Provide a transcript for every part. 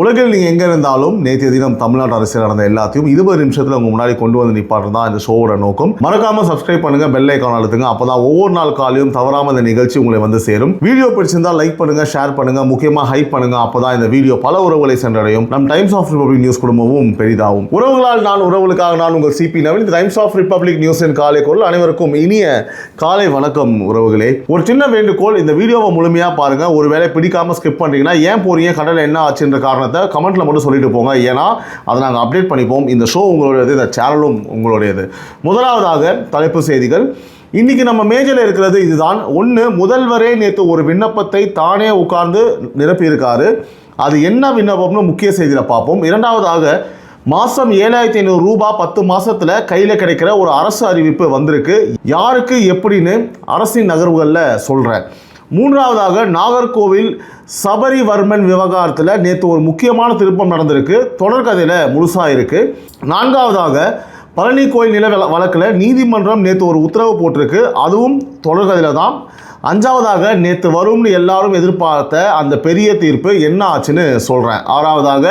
உலகில் நீங்கள் எங்கே இருந்தாலும் நேற்றைய தினம் தமிழ்நாட்டு அரசியல் நடந்த எல்லாத்தையும் 20 நிமிஷத்தில் உங்கள் முன்னாடி கொண்டு வந்து நிப்பாட்டு தான் இந்த ஷோவோட நோக்கம். மறக்காம சப்ஸ்கிரைப் பண்ணுங்க, பெல் ஐக்கான் அழுத்துங்க. அப்பதான் ஒவ்வொரு நாள் காலையும் தவறாம இந்த நிகழ்ச்சி உங்களை வந்து சேரும். வீடியோ பிடிச்சிருந்தா லைக் பண்ணுங்க, ஷேர் பண்ணுங்க, முக்கியமாக ஹைப் பண்ணுங்க. அப்பதான் இந்த வீடியோ பல உறவுகளை சென்றடையும். நம் டைம்ஸ் ஆஃப் ரிபப்ளிக் நியூஸ் குடும்பமும் பெரிதாகும். உறவுகளால் நான், உறவுகளுக்காக நான் உங்கள் சிபி நவீன். இந்த டைம்ஸ் ஆஃப் ரிபப்ளிக் நியூஸின் காலை குரல். அனைவருக்கும் இனிய காலை வணக்கம் உறவுகளே. ஒரு சின்ன வேண்டுகோள், இந்த வீடியோவை முழுமையா பாருங்க. ஒருவேளை பிடிக்காம ஸ்கிப் பண்றீங்கன்னா ஏன் போறீங்க, கடல என்ன ஆச்சுன்ற காரணத்தை கமெண்ட்ல மட்டும் சொல்லிட்டு போங்க. ஏன்னா அதை நாங்கள் அப்டேட் பண்ணிப்போம். இந்த ஷோ உங்களுடையது, இந்த சேனலும் உங்களுடையது. முதலாவதாக தலைப்பு செய்திகள். இன்னைக்கு நம்ம மேஜையில் இருக்கிறது இதுதான். ஒன்று, முதல்வரே நேற்று ஒரு விண்ணப்பத்தை தானே உட்கார்ந்து நிரப்பியிருக்காரு. அது என்ன விண்ணப்பம்னு முக்கிய செய்தியில் பார்ப்போம். இரண்டாவதாக, மாதம் 7500 ரூபாய் 10 மாதத்தில் கையில் கிடைக்கிற ஒரு அரசு அறிவிப்பு வந்திருக்கு. யாருக்கு எப்படின்னு அரசின் நகர்வுகளில் சொல்கிறேன். மூன்றாவதாக, நாகர்கோவில் சபரிவர்மன் விவகாரத்தில் நேற்று ஒரு முக்கியமான திருப்பம் நடந்திருக்கு. தொடர்கதையில் முழுசாக இருக்குது. நான்காவதாக, பழனி கோயில் நில வழக்கில் நீதிமன்றம் நேற்று ஒரு உத்தரவு போட்டிருக்கு. அதுவும் தொடர்கதையில் தான். அஞ்சாவதாக, நேற்று வரும்னு எல்லாரும் எதிர்பார்த்த அந்த பெரிய தீர்ப்பு என்ன ஆச்சுன்னு சொல்கிறேன். ஆறாவதாக,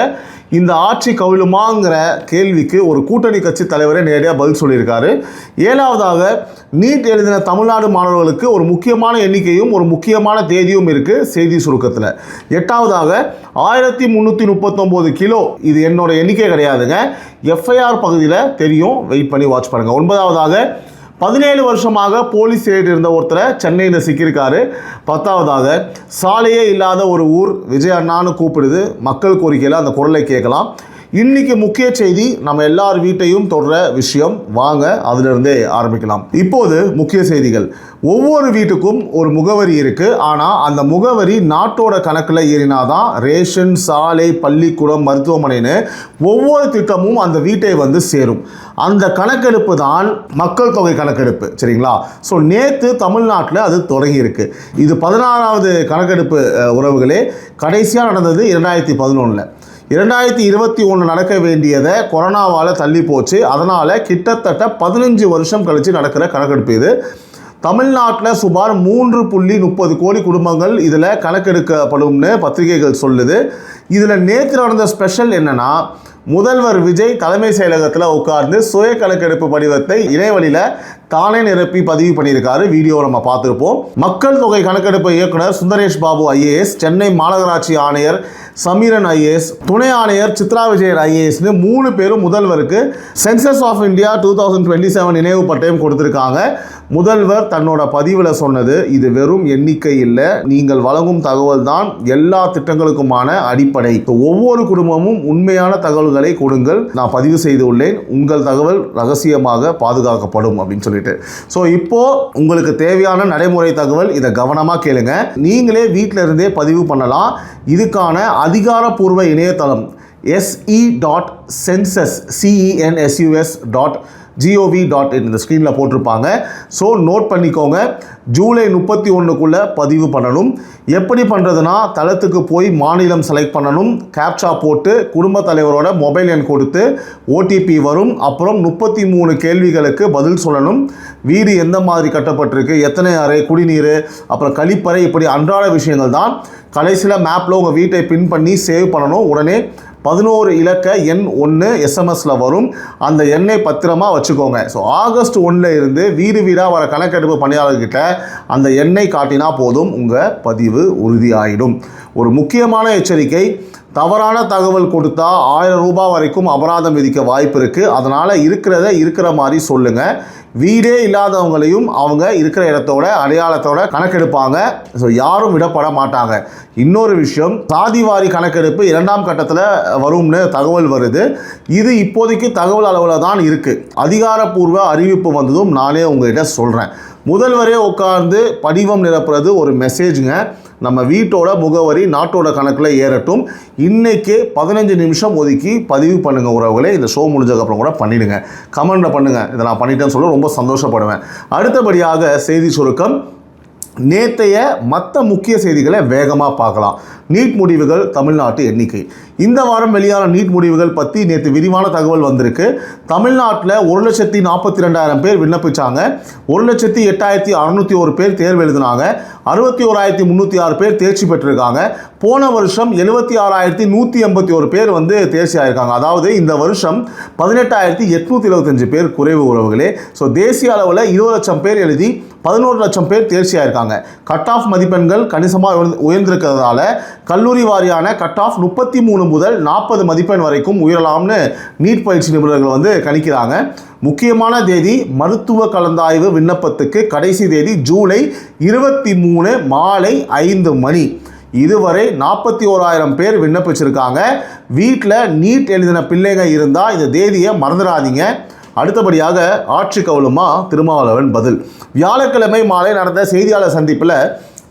இந்த ஆட்சி கவிழுமாங்கிற கேள்விக்கு ஒரு கூட்டணி கட்சி தலைவரே நேரடியாக பதில் சொல்லியிருக்காரு. ஏழாவதாக, நீட் எழுதின தமிழ்நாடு மாணவர்களுக்கு ஒரு முக்கியமான எண்ணிக்கையும் ஒரு முக்கியமான தேதியும் இருக்குது செய்தி சுருக்கத்தில். எட்டாவதாக, 1339 கிலோ, இது என்னோட எண்ணிக்கை கிடையாதுங்க, எஃப்ஐஆர் பகுதியில் தெரியும், வெயிட் பண்ணி வாட்ச் பண்ணுங்கள். ஒன்பதாவதாக, 17 வருஷமாக போலீஸ் ரேட் இருந்த ஒருத்தரை சென்னையில் சிக்கியிருக்காரு. பத்தாவதாக, சாலையே இல்லாத ஒரு ஊர் விஜய் அண்ணான்னு கூப்பிடுது. மக்கள் கோரிக்கையில் அந்த குரலை கேட்கலாம். இன்னைக்கு முக்கிய செய்தி, நம்ம எல்லார் வீட்டையும் தொடர விஷயம். வாங்க அதிலிருந்தே ஆரம்பிக்கலாம். இப்போது முக்கிய செய்திகள். ஒவ்வொரு வீட்டுக்கும் ஒரு முகவரி இருக்கு. ஆனால் அந்த முகவரி நாட்டோட கணக்கில் ஏறினாதான் ரேஷன், சாலை, பள்ளிக்கூடம், மருத்துவமனைன்னு ஒவ்வொரு திட்டமும் அந்த வீட்டை வந்து சேரும். அந்த கணக்கெடுப்பு தான் மக்கள் தொகை கணக்கெடுப்பு. சரிங்களா? ஸோ நேற்று தமிழ்நாட்டில் அது தொடங்கியிருக்கு. இது 16வது கணக்கெடுப்பு உறவுகளே. கடைசியாக நடந்தது 2011. 2021 நடக்க வேண்டியதை கொரோனாவால் தள்ளி போச்சு. அதனால் கிட்டத்தட்ட 15 வருஷம் கழித்து நடக்கிற கணக்கெடுப்பு இது. தமிழ்நாட்டில் சுமார் 3.30 கோடி குடும்பங்கள் இதில் கணக்கெடுக்கப்படும்னு பத்திரிகைகள் சொல்லுது. இதில் நேற்று நடந்த ஸ்பெஷல் என்னென்னா, முதல்வர் விஜய் தலைமை செயலகத்தில் உட்கார்ந்து சுய கணக்கெடுப்பு படிவத்தை இணையவழியில் தானே நிரப்பி பதிவு பண்ணியிருக்காரு. வீடியோ நம்ம பார்த்துருப்போம். மக்கள் தொகை கணக்கெடுப்பு இயக்குனர் சுந்தரேஷ் பாபு ஐஏஎஸ், சென்னை மாநகராட்சி ஆணையர் சமீரன் ஐஏஎஸ், துணை ஆணையர் சித்ரா விஜயன் ஐஏஎஸ்னு 3 பேரும் முதல்வருக்கு சென்சஸ் ஆஃப் இந்தியா 2027 நினைவு பட்டயம் கொடுத்துருக்காங்க. முதல்வர் தன்னோட பதிவில் சொன்னது, இது வெறும் எண்ணிக்கை இல்லை, நீங்கள் வழங்கும் தகவல் தான் எல்லா திட்டங்களுக்குமான அடிப்படை. ஒவ்வொரு குடும்பமும் உண்மையான தகவல்களை கொடுங்கள், நான் பதிவு செய்து உள்ளேன், உங்கள் தகவல் ரகசியமாக பாதுகாக்கப்படும் அப்படின்னு சொல்லிட்டு. ஸோ இப்போ உங்களுக்கு தேவையான நடைமுறை தகவல், இதை கவனமாக கேளுங்க. நீங்களே வீட்டில் இருந்தே பதிவு பண்ணலாம். இதுக்கான அதிகாரப்பூர்வ இணையதளம் se.census.gov.in இந்த ஸ்க்ரீனில் போட்டிருப்பாங்க. ஸோ நோட் பண்ணிக்கோங்க. ஜூலை 31க்குள்ளே பதிவு பண்ணணும். எப்படி பண்ணுறதுனா, தளத்துக்கு போய் மாநிலம் செலக்ட் பண்ணணும், கேப்சா போட்டு குடும்ப தலைவரோட மொபைல் எண் கொடுத்து ஓடிபி வரும். அப்புறம் 33 கேள்விகளுக்கு பதில் சொல்லணும். வீடு எந்த மாதிரி கட்டப்பட்டிருக்கு, எத்தனை அறை, குடிநீர், அப்புறம் கழிப்பறை, இப்படி அன்றாட விஷயங்கள் தான். கடைசியில் மேப்பில் உங்கள் வீட்டை பின் பண்ணி சேவ் பண்ணணும். உடனே 11 இலக்க எண் 1 எஸ்எம்எஸில் வரும். அந்த எண்ணை பத்திரமா வச்சுக்கோங்க. ஸோ ஆகஸ்ட் 1 இருந்து வீடு வீடாக வர கணக்கெடுப்பு பணியாளர்கிட்ட அந்த எண்ணை காட்டினா போதும், உங்கள் பதிவு உறுதியாயிடும். ஒரு முக்கியமான எச்சரிக்கை, தவறான தகவல் கொடுத்தா 1000 ரூபாய் வரைக்கும் அபராதம் விதிக்க வாய்ப்பு இருக்குது. அதனால் இருக்கிறத இருக்கிற மாதிரி சொல்லுங்கள். வீடே இல்லாதவங்களையும் அவங்க இருக்கிற இடத்தோட அடையாளத்தோட கணக்கெடுப்பாங்க. ஸோ யாரும் விடப்பட மாட்டாங்க. இன்னொரு விஷயம், சாதிவாரி கணக்கெடுப்பு 2ஆம் கட்டத்தில் வரும்னு தகவல் வருது. இது இப்போதைக்கு தகவல் அளவில் தான் இருக்குது. அதிகாரப்பூர்வ அறிவிப்பு வந்ததும் நானே உங்கள்கிட்ட சொல்கிறேன். முதல்வரே உட்கார்ந்து படிவம் நிரப்புறது ஒரு மெசேஜுங்க. நம்ம வீட்டோட முகவரி நாட்டோட கணக்கில் ஏறட்டும். இன்றைக்கே 15 நிமிஷம் ஒதுக்கி பதிவு பண்ணுங்கள் உறவுகளே. இந்த ஷோ முடிஞ்சதுக்கப்புறம் கூட பண்ணிவிடுங்க. கமெண்டில் பண்ணுங்கள், இதை நான் பண்ணிட்டேன்னு சொல்ல ரொம்ப சந்தோஷப்படுவேன். அடுத்தபடியாக செய்தி சுருக்கம். நேற்றைய மற்ற முக்கிய செய்திகளை வேகமாக பார்க்கலாம். நீட் முடிவுகள், தமிழ்நாட்டு எண்ணிக்கை. இந்த வாரம் வெளியான நீட் முடிவுகள் பற்றி நேற்று விரிவான தகவல் வந்திருக்கு. தமிழ்நாட்டில் 1,42,000 பேர் விண்ணப்பிச்சாங்க. 1,08,601 பேர் தேர்வு எழுதினாங்க. 61,306 பேர் தேர்ச்சி பெற்றிருக்காங்க. போன வருஷம் 76,181 பேர் தேர்ச்சி ஆயிருக்காங்க. அதாவது இந்த வருஷம் 18,875 பேர் குறைவு உறவுகளே. ஸோ தேசிய அளவில் 20 லட்சம் பேர் எழுதி 11 லட்சம் பேர் தேர்ச்சி ஆயிருக்காங்க. கட் ஆஃப் மதிப்பெண்கள் கணிசமாக உயர்ந்திருக்கிறதுனால கல்லூரி வாரியான கட் ஆஃப் 33 முதல் 40 மதிப்பெண் வரைக்கும் உயரலாம்னு நீட் பயிற்சி நிபுணர்கள் கணிக்கிறாங்க. முக்கியமான தேதி மருத்துவ கலந்தாய்வு விண்ணப்பத்துக்கு கடைசி தேதி ஜூலை 23 மாலை 5 மணி. இதுவரை 41,000 பேர் விண்ணப்பிச்சிருக்காங்க. வீட்டில் நீட் எழுதின பிள்ளைங்க இருந்தால் இந்த தேதியை மறந்துடாதீங்க. அடுத்தபடியாக ஆட்சி கவுளுமா திருமாவளவன் பதில். வியாழக்கிழமை மாலை நடந்த செய்தியாளர் சந்திப்பில்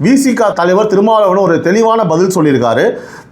விசிக தலைவர் திருமாவளவன் ஒரு தெளிவான பதில் சொல்லியிருக்காரு.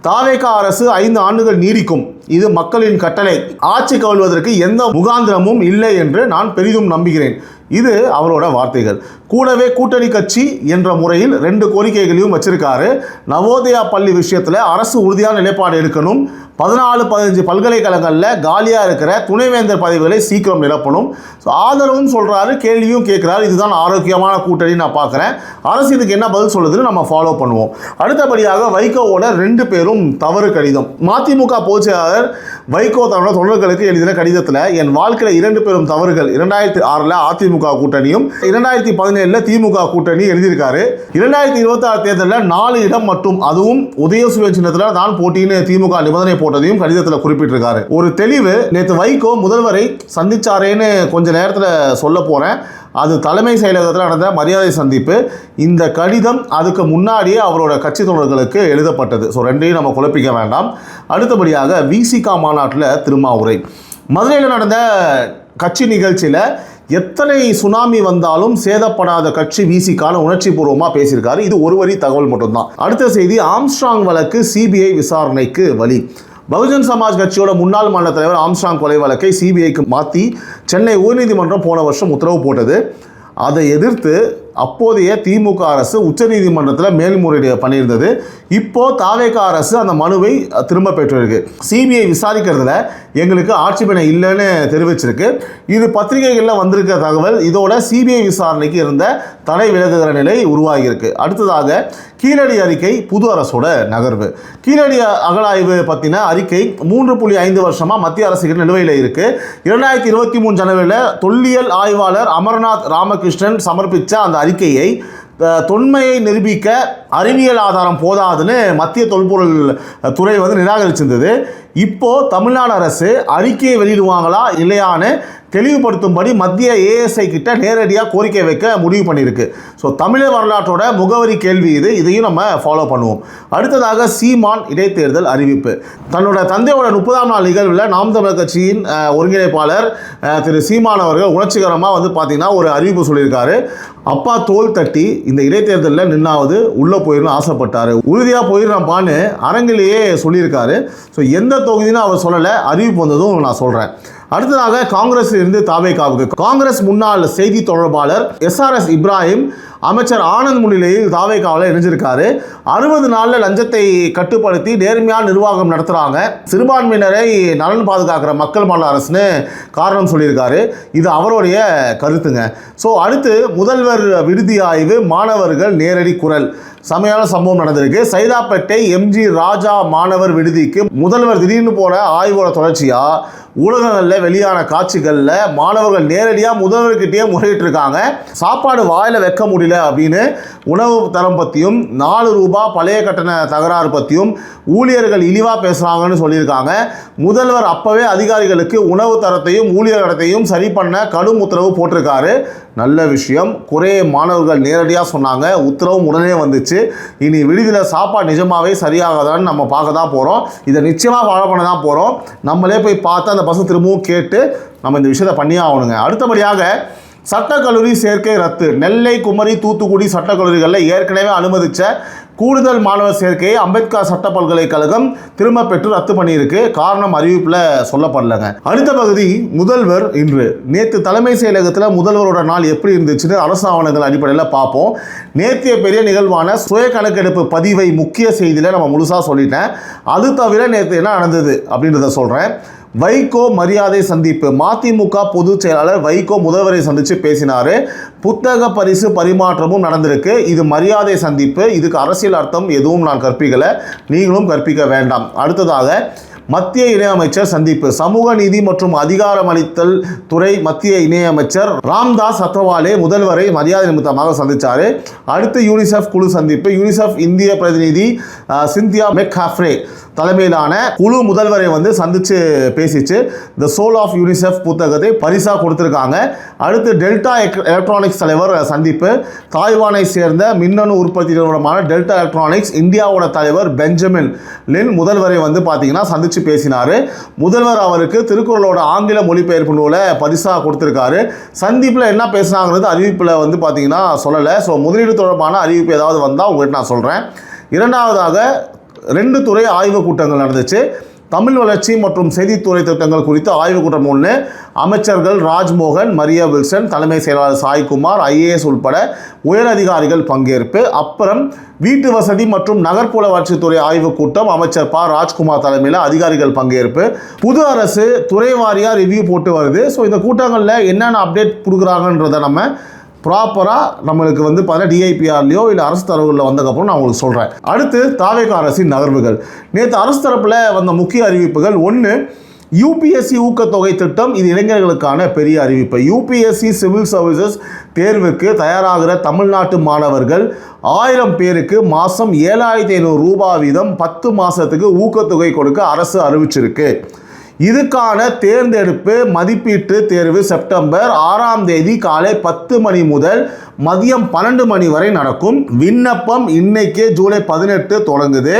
தாவேக அரசு 5 ஆண்டுகள் நீடிக்கும், இது மக்களின் கட்டளை, ஆட்சி கவிழ்வதற்கு எந்த முகாந்திரமும் இல்லை என்று நான் பெரிதும் நம்புகிறேன். இது அவரோட வார்த்தைகள். கூடவே கூட்டணி கட்சி என்ற முறையில் 2 கோரிக்கைகளையும் வச்சிருக்காரு. நவோதயா பள்ளி விஷயத்தில் அரசு உறுதியான நிலைப்பாடு எடுக்கணும். 14-15 பல்கலைக்கழகங்களில் காலியாக இருக்கிற துணைவேந்தர் பதவிகளை சீக்கிரம் நிரப்பணும். ஸோ ஆதரவும் சொல்கிறாரு, கேள்வியும் கேட்குறாரு. இதுதான் ஆரோக்கியமான கூட்டணி நான் பார்க்குறேன். அரசு இதுக்கு என்ன பதில் சொல்லுதுன்னு நம்ம ஃபாலோ பண்ணுவோம். அடுத்தபடியாக வைகோவோட 2 பேரும் தவறு கடிதம். மதிமுக பொதுச்செயலாளர் வைகோ தன்னோட தொண்டர்களுக்கு எழுதின கடிதத்தில் என் வாழ்க்கையில் 2 பேரும் தவறுகள். 2006 அதிமுக கூட்டணியும் 2017 திமுக கூட்டணி எழுதியிருக்காரு. 2026 தேர்தலில் 4 இடம் மட்டும், அதுவும் உதயசூரியன் சின்னத்தில் தான் போட்டின்னு திமுக நிபந்தனை போட்டதையும் கடிதத்தில் குறிப்பிட்டிருக்காரு. ஒரு தெளிவு. நேற்று வைகோ முதல்வரை சந்திச்சாரேன்னு கொஞ்ச நேரத்தில் சொல்ல போறேன். அது தலைமை செயலகத்தில் நடந்த மரியாதை சந்திப்பு. இந்த கடிதம் அதுக்கு முன்னாடியே அவரோட கட்சி தொண்டர்களுக்கு எழுதப்பட்டது. ஸோ 2ஐயும் நம்ம குழப்பிக்க வேண்டாம். அடுத்தபடியாக விசிக மாநாட்டில் திருமாவுரை. மதுரையில் நடந்த கட்சி நிகழ்ச்சியில் எத்தனை சுனாமி வந்தாலும் சேதப்படாத கட்சி விசிகான உணர்ச்சி பூர்வமாக பேசியிருக்காரு. இது ஒரு வரி தகவல் மட்டும்தான். அடுத்த செய்தி, ஆம்ஸ்ட்ராங் வழக்கு சிபிஐ விசாரணைக்கு வழி. பகுஜன் சமாஜ் கட்சியோட முன்னாள் மாநில தலைவர் ஆம்ஸ்ட்ராங் கொலை வழக்கை சிபிஐக்கு மாற்றி சென்னை உயர்நீதிமன்றம் போன வருஷம் உத்தரவு போட்டது. அதை எதிர்த்து அப்போதைய திமுக அரசு உச்சநீதிமன்றத்தில் மேல்முறையீடு பண்ணியிருந்தது. இப்போ தாவேக அரசு அந்த மனுவை திரும்ப பெற்றிருக்கு. சிபிஐ விசாரிக்கிறதுல எங்களுக்கு ஆட்சேபனை இல்லைன்னு தெரிவிச்சிருக்கு. இது பத்திரிகைகளில் வந்திருக்க தகவல். இதோட சிபிஐ விசாரணைக்கு இருந்த தடை விலகுகிற நிலை உருவாகியிருக்கு. அடுத்ததாக கீழடி அறிக்கை புது அரசோட நகர்வு. கீழடி அகழாய்வு பற்றின அறிக்கை 3.5 வருஷமாக மத்திய அரசுக்கு நிலுவையில் இருக்கு. 2023 ஜனவரியில் தொல்லியல் ஆய்வாளர் அமர்நாத் ராமகிருஷ்ணன் சமர்ப்பித்த அந்த அறிக்கையை தொன்மையை நிரூபிக்க அறிவியல் ஆதாரம் போதாதுன்னு மத்திய தொல்பொருள் துறை நிராகரிச்சிருந்தது. இப்போ தமிழ்நாடு அரசு அறிக்கையை வெளியிடுவாங்களா இல்லையான்னு தெளிவுபடுத்தும்படி மத்திய ஏஎஸ்ஐ கிட்ட நேரடியாக கோரிக்கை வைக்க முடிவு பண்ணியிருக்கு. ஸோ தமிழர் வரலாற்றோட முகவரி கேள்வி இது. இதையும் நம்ம ஃபாலோ பண்ணுவோம். அடுத்ததாக சீமான் இடைத்தேர்தல் அறிவிப்பு. தன்னோட தந்தையோட 30ஆம் நாள் நிகழ்வில் நாம் தமிழர் கட்சியின் ஒருங்கிணைப்பாளர் திரு சீமான் அவர்கள் உணர்ச்சிகரமாக பார்த்தீங்கன்னா ஒரு அறிவிப்பு சொல்லியிருக்காரு. அப்பா தோல் தட்டி இந்த இடைத்தேர்தலில் நின்னாவது உள்ளே போயிடணும்னு ஆசைப்பட்டார், உறுதியாக போயிடப்பான்னு அரங்கிலேயே சொல்லியிருக்காரு. ஸோ எந்த தொகுதின்னு அவர் சொல்லலை, அறிவிப்பு வந்ததும் நான் சொல்கிறேன். அடுத்ததாக காங்கிரஸில் இருந்து தாவேகாவுக்கு. காங்கிரஸ் முன்னாள் செய்தி தொடர்பாளர் SRS இப்ராஹிம் அமைச்சர் ஆனந்த் முன்னிலையில் தாவேகாவில் இணைஞ்சிருக்காரு. 60 நாளில் லஞ்சத்தை கட்டுப்படுத்தி நேர்மையான நிர்வாகம் நடத்துகிறாங்க, சிறுபான்மையினரை நலன் பாதுகாக்கிற மக்கள் மாநில அரசுன்னு காரணம் சொல்லியிருக்காரு. இது அவருடைய கருத்துங்க. ஸோ அடுத்து முதல்வர் விடுதி ஆய்வு, மாணவர்கள் நேரடி குரல். செமையான சம்பவம் நடந்திருக்கு. சைதாப்பேட்டை MG ராஜா மாணவர் விடுதிக்கு முதல்வர் திடீர்னு போன ஆய்வோட தொடர்ச்சியாக ஊடகங்களில் வெளியான காட்சிகளில் மாணவர்கள் நேரடியாக முதல்வர்கிட்டயே முறையிட்டு இருக்காங்க. சாப்பாடு வாயில் வைக்க முடியல அப்படின்னு உணவு தரம் பற்றியும் 4 ரூபாய் பழைய கட்டண தகராறு பற்றியும் ஊழியர்கள் இழிவாக பேசுகிறாங்கன்னு சொல்லியிருக்காங்க. முதல்வர் அப்போவே அதிகாரிகளுக்கு உணவு தரத்தையும் ஊழியர் இடத்தையும் சரி பண்ண கடும் உத்தரவு போட்டிருக்காரு. நல்ல விஷயம். குறைய மாணவர்கள் நேரடியாக சொன்னாங்க, உத்தரவும் உடனே வந்துச்சு. இனி விடுதியில் சாப்பாடு நிஜமாகவே சரியாகதான்னு நம்ம பார்க்க தான் போகிறோம். இதை நிச்சயமாக ஃபாலோ பண்ண தான் போகிறோம். நம்மளே போய் பார்த்து அந்த பசங்க திரும்பவும் கேட்டு நம்ம இந்த விஷயத்தை பண்ணியே ஆகணுங்க. அடுத்தபடியாக சட்டக்கல்லூரி சேர்க்கை ரத்து. நெல்லை, குமரி, தூத்துக்குடி சட்டக்கல்லூரிகளில் ஏற்கனவே அனுமதித்த கூடுதல் மாணவர் சேர்க்கையை அம்பேத்கர் சட்ட பல்கலைக்கழகம் திரும்ப பெற்று ரத்து பண்ணியிருக்கு. காரணம் அறிவிப்பில் சொல்லப்படலைங்க. அடுத்த பகுதி முதல்வர் இன்று. நேற்று தலைமை செயலகத்தில் முதல்வரோட நாள் எப்படி இருந்துச்சுன்னு அரசு ஆவணங்கள் அடிப்படையில் பார்ப்போம். நேற்றைய பெரிய நிகழ்வான சுய கணக்கெடுப்பு பதிவை முக்கிய செய்தியில் நம்ம முழுசாக சொல்லிட்டேன். அது தவிர நேற்று என்ன நடந்தது அப்படின்றத சொல்கிறேன். வைகோ மரியாதை சந்திப்பு. மதிமுக பொதுச் செயலாளர் வைகோ முதல்வரை சந்தித்து பேசினார். புத்தக பரிசு பரிமாற்றமும் நடந்திருக்கு. இது மரியாதை சந்திப்பு. இதுக்கு அரசியல் அர்த்தம் எதுவும் நான் கற்பிக்கலை, நீங்களும் கற்பிக்க வேண்டாம். அடுத்ததாக மத்திய இணையமைச்சர் சந்திப்பு. சமூக நீதி மற்றும் அதிகாரமளித்தல் துறை மத்திய இணையமைச்சர் ராம்தாஸ் அத்வாலே முதல்வரை மரியாதை நிமித்தமாக சந்தித்தார். அடுத்து யூனிசெஃப் குழு சந்திப்பு. யூனிசெஃப் இந்திய பிரதிநிதி சிந்தியா மெக்காஃப்ரே தலைமையிலான குழு முதல்வரை சந்தித்து பேசிச்சு. த சோல் ஆஃப் யூனிசெஃப் புத்தகத்தை பரிசாக கொடுத்துருக்காங்க. அடுத்து டெல்டா எலக்ட்ரானிக்ஸ் தலைவர் சந்திப்பு. தாய்வானை சேர்ந்த மின்னணு உற்பத்தி நிறுவனமான டெல்டா எலக்ட்ரானிக்ஸ் இந்தியாவோட தலைவர் பெஞ்சமின் லின் முதல்வரை பார்த்தீங்கன்னா சந்தித்து பேசினார். முதல்வர் அவருக்கு திருக்குறளோட ஆங்கில மொழிபெயர்ப்பு நூலை பரிசாக கொடுத்துருக்காரு. சந்திப்பில் என்ன பேசுனாங்கிறது அறிவிப்பில் பார்த்தீங்கன்னா சொல்லலை. ஸோ முதலீடு தொடர்பான அறிவிப்பு ஏதாவது வந்தால் உங்கள்கிட்ட நான் சொல்கிறேன். இரண்டாவதாக 2 துறை ஆய்வுக் கூட்டங்கள் நடந்துச்சு. தமிழ் வளர்ச்சி மற்றும் செய்தித்துறை திட்டங்கள் குறித்து ஆய்வுக் கூட்டம் ஒன்று. அமைச்சர்கள் ராஜ்மோகன், மரியா வில்சன், தலைமை செயலாளர் சாய்குமார், IAS உட்பட உயர் அதிகாரிகள் பங்கேற்பு. அப்புறம் வீட்டு வசதி மற்றும் நகர்ப்புற வளர்ச்சித்துறை ஆய்வுக் கூட்டம். அமைச்சர் ப. ராஜ்குமார் தலைமையில் அதிகாரிகள் பங்கேற்பு. புது அரசு துறை வாரியாக ரிவ்யூ போட்டு வருது. ஸோ இந்த கூட்டங்களில் என்னென்ன அப்டேட் கொடுக்குறாங்கன்றதை நம்ம ப்ராப்பராக நம்மளுக்கு பார்த்தீங்கன்னா DIPRலையோ இல்லை அரசு தரவுகளில் வந்ததுக்கப்புறம் நான் உங்களுக்கு சொல்கிறேன். அடுத்து தாவேகா அரசின் நகர்வுகள். நேற்று அரசு தரப்பில் வந்த முக்கிய அறிவிப்புகள். 1, UPSC ஊக்கத்தொகை திட்டம். இது இளைஞர்களுக்கான பெரிய அறிவிப்பு. UPSC சிவில் சர்வீசஸ் தேர்வுக்கு தயாராகிற தமிழ்நாட்டு மாணவர்கள் 1000 பேருக்கு மாதம் 7500 ரூபாய் வீதம் 10 மாதத்துக்கு ஊக்கத்தொகை கொடுக்க அரசு அறிவிச்சிருக்கு. இதுக்கான தேர்ந்தெடுப்பு மதிப்பீட்டு தேர்வு செப்டம்பர் 6ஆம் தேதி காலை 10 மணி முதல் மதியம் 12 மணி வரை நடக்கும். விண்ணப்பம் இன்னைக்கு ஜூலை 18 தொடங்குது.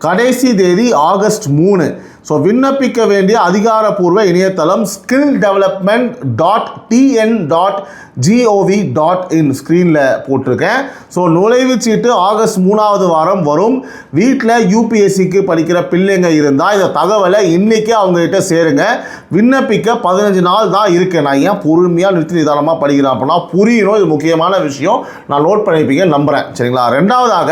கடைசி தேதி ஆகஸ்ட் 3. ஸோ விண்ணப்பிக்க வேண்டிய அதிகாரப்பூர்வ இணையதளம் skilldevelopment.tn.gov.in ஸ்க்ரீனில் போட்டிருக்கேன். ஸோ நுழைவுச் சீட்டு ஆகஸ்ட் 3ஆவது வாரம் வரும். வீட்டில் UPSCக்கு படிக்கிற பிள்ளைங்க இருந்தால் இந்த தகவலை இன்றைக்கே அவங்ககிட்ட சேருங்க. விண்ணப்பிக்க 15 நாள் தான் இருக்குது. நான் ஏன் பொறுமையாக நிறுத்தி நிதானமாக படிக்கிறேன் அப்படின்னா புரியணும். இது முக்கியமான விஷயம். நான் நோட் பண்ணியிருப்பீங்க நம்புகிறேன். சரிங்களா. ரெண்டாவதாக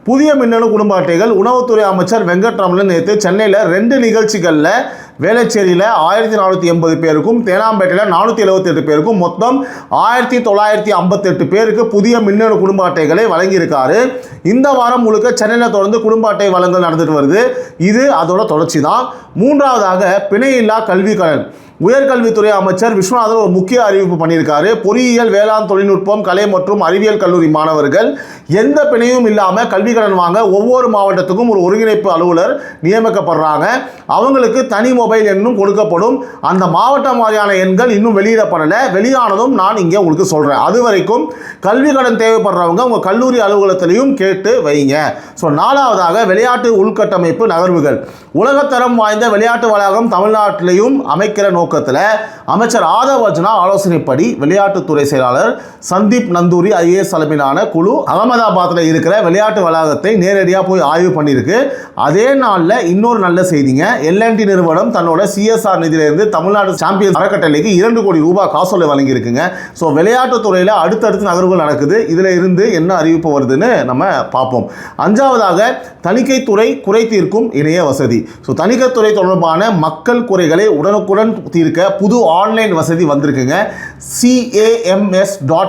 புதிய மின்னணு குடும்ப அட்டைகள். உணவுத்துறை அமைச்சர் வெங்கட்ராமன் நேற்று சென்னையில் 2 நிகழ்ச்சிகளில் வேளச்சேரியில் 1480 பேருக்கும் தேனாம்பேட்டையில் 478 பேருக்கும் மொத்தம் 1958 பேருக்கு புதிய மின்னணு குடும்ப அட்டைகளை வழங்கியிருக்காரு. இந்த வாரம் முழுக்க சென்னையில் தொடர்ந்து குடும்ப அட்டை வழங்கல் நடந்துட்டு வருது. இது அதோட தொடர்ச்சி தான். மூன்றாவதாக பிணையில்லா கல்வி கடன். உயர்கல்வித்துறை அமைச்சர் விஸ்வநாதன் ஒரு முக்கிய அறிவிப்பு பண்ணியிருக்காரு. பொறியியல், வேளாண் தொழில்நுட்பம், கலை மற்றும் அறிவியல் கல்லூரி மாணவர்கள் எந்த பிணையும் இல்லாமல் கல்வி கடன் வாங்க ஒவ்வொரு மாவட்டத்துக்கும் ஒரு ஒருங்கிணைப்பு அலுவலர் நியமிக்கப்படுறாங்க. அவங்களுக்கு தனி மொபைல் எண்ணும் கொடுக்கப்படும். அந்த மாவட்டம் வாரியான எண்கள் இன்னும் வெளியிடப்படலை. வெளியானதும் நான் இங்கே உங்களுக்கு சொல்கிறேன். அது வரைக்கும் கல்வி கடன் தேவைப்படுறவங்க உங்கள் கல்லூரி அலுவலகத்திலையும் கேட்டு வைங்க. ஸோ நாலாவதாக விளையாட்டு உள்கட்டமைப்பு நகர்வுகள். உலகத்தரம் வாய்ந்த விளையாட்டு வளாகம் தமிழ்நாட்டிலையும் அமைக்கிற நோக்கத்தில் அமைச்சர் ஆதவ் அர்ஜுனா ஆலோசனைப்படி விளையாட்டுத்துறை செயலாளர் சந்தீப் நந்தூரி IAS தலைமையிலான குழு அகமதாபாத்தில் இருக்கிற விளையாட்டு வளாகத்தை நேரடியாக போய் ஆய்வு பண்ணியிருக்கு. அதே நாளில் இன்னொரு நல்ல செய்திங்க. L&T நிறுவனம் தன்னோட CSR நிதியிலிருந்து தமிழ்நாடு சாம்பியன்ஸ் அறக்கட்டளைக்கு 2 கோடி ரூபாய் காசோலை வழங்கியிருக்குங்க. ஸோ விளையாட்டுத்துறையில் அடுத்தடுத்து நகர்வுகள் நடக்குது. இதில் இருந்து என்ன அறிவிப்பு வருதுன்னு நம்ம பார்ப்போம். 5வதாக தணிக்கைத்துறை குறை தீர்க்கும் இணைய வசதி. ஸோ தணிக்கைத்துறை தொடர்பான மக்கள் குறைகளை உடனுக்குடன் தீர்க்க புது ஆன்லைன் வசதி வந்திருக்குங்க.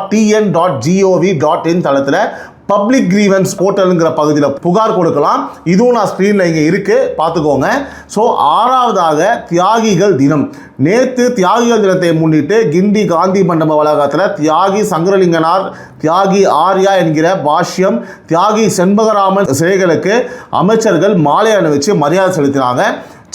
cams.tn.gov.in தளத்தில் பப்ளிக் கிரீவன்ஸ் போர்ட்டலுங்கிற பகுதியில் புகார் கொடுக்கலாம். இதுவும் நான் ஸ்க்ரீனில் இங்கே இருக்குது, பார்த்துக்கோங்க. ஸோ 6வதாக தியாகிகள் தினம். நேற்று தியாகிகள் தினத்தை முன்னிட்டு கிண்டி காந்தி மண்டப வளாகத்தில் தியாகி சங்கரலிங்கனார், தியாகி ஆர்யா என்கிற பாஷ்யம், தியாகி செண்பகராமன் சிலைகளுக்கு அமைச்சர்கள் மாலை அணிவிச்சு மரியாதை செலுத்தினாங்க.